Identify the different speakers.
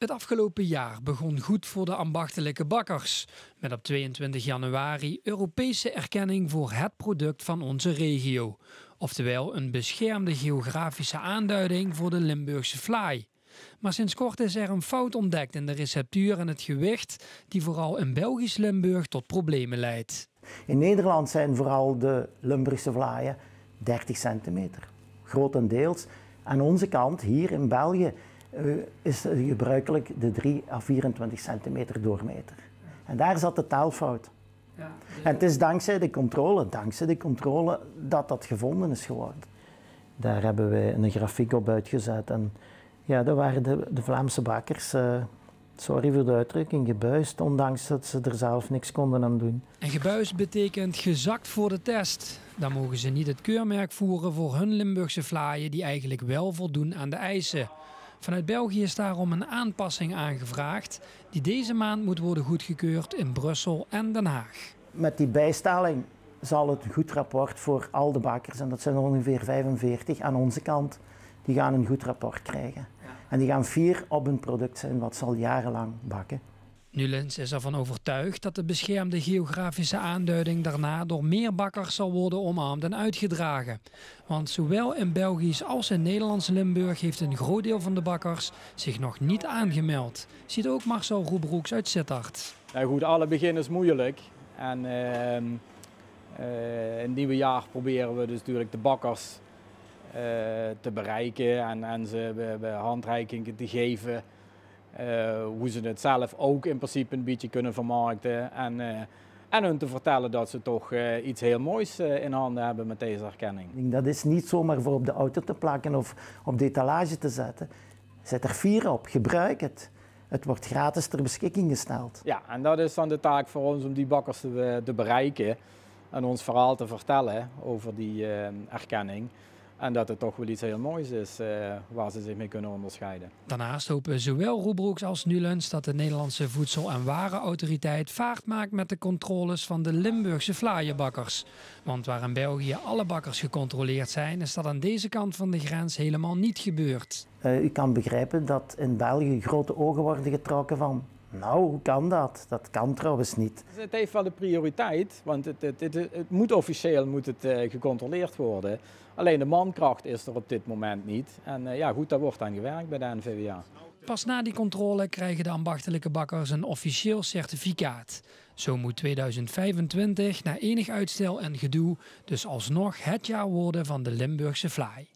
Speaker 1: Het afgelopen jaar begon goed voor de ambachtelijke bakkers. Met op 22 januari Europese erkenning voor het product van onze regio. Oftewel een beschermde geografische aanduiding voor de Limburgse vlaai. Maar sinds kort is er een fout ontdekt in de receptuur en het gewicht die vooral in Belgisch Limburg tot problemen leidt.
Speaker 2: In Nederland zijn vooral de Limburgse vlaaien 30 centimeter. Grotendeels. Aan onze kant, hier in België, is gebruikelijk de 3 à 24 centimeter doorsmeten. En daar zat de taalfout. En het is dankzij de controle dat dat gevonden is geworden. Daar hebben wij een grafiek op uitgezet. En ja, daar waren de Vlaamse bakkers, sorry voor de uitdrukking, gebuist, ondanks dat ze er zelf niks konden aan doen.
Speaker 1: En gebuist betekent gezakt voor de test. Dan mogen ze niet het keurmerk voeren voor hun Limburgse vlaaien die eigenlijk wel voldoen aan de eisen. Vanuit België is daarom een aanpassing aangevraagd die deze maand moet worden goedgekeurd in Brussel en Den Haag.
Speaker 2: Met die bijstelling zal het een goed rapport voor al de bakkers, en dat zijn er ongeveer 45 aan onze kant, die gaan een goed rapport krijgen. En die gaan fier op hun product zijn wat ze al jarenlang bakken.
Speaker 1: Nulens is ervan overtuigd dat de beschermde geografische aanduiding daarna door meer bakkers zal worden omarmd en uitgedragen. Want zowel in Belgisch als in Nederlands Limburg heeft een groot deel van de bakkers zich nog niet aangemeld. Ziet ook Marcel Roebroeks uit Sittard.
Speaker 3: Nou goed, alle begin is moeilijk. En in het nieuwe jaar proberen we dus natuurlijk de bakkers te bereiken en ze handreikingen te geven. Hoe ze het zelf ook in principe een beetje kunnen vermarkten. En hun te vertellen dat ze toch iets heel moois in handen hebben met deze erkenning.
Speaker 2: Dat is niet zomaar voor op de auto te plakken of op de etalage te zetten. Zet er fier op, gebruik het. Het wordt gratis ter beschikking gesteld.
Speaker 3: Ja, en dat is dan de taak voor ons om die bakkers te bereiken en ons verhaal te vertellen over die erkenning. En dat het toch wel iets heel moois is waar ze zich mee kunnen onderscheiden.
Speaker 1: Daarnaast hopen zowel Roebroeks als Nulens dat de Nederlandse Voedsel- en Warenautoriteit vaart maakt met de controles van de Limburgse vlaaienbakkers. Want waar in België alle bakkers gecontroleerd zijn, is dat aan deze kant van de grens helemaal niet gebeurd.
Speaker 2: U kan begrijpen dat in België grote ogen worden getrokken van, nou, hoe kan dat? Dat kan trouwens niet.
Speaker 3: Het heeft wel de prioriteit, want het moet officieel gecontroleerd worden. Alleen de mankracht is er op dit moment niet. En ja goed, daar wordt aan gewerkt bij de NVWA.
Speaker 1: Pas na die controle krijgen de ambachtelijke bakkers een officieel certificaat. Zo moet 2025 na enig uitstel en gedoe dus alsnog het jaar worden van de Limburgse vlaai.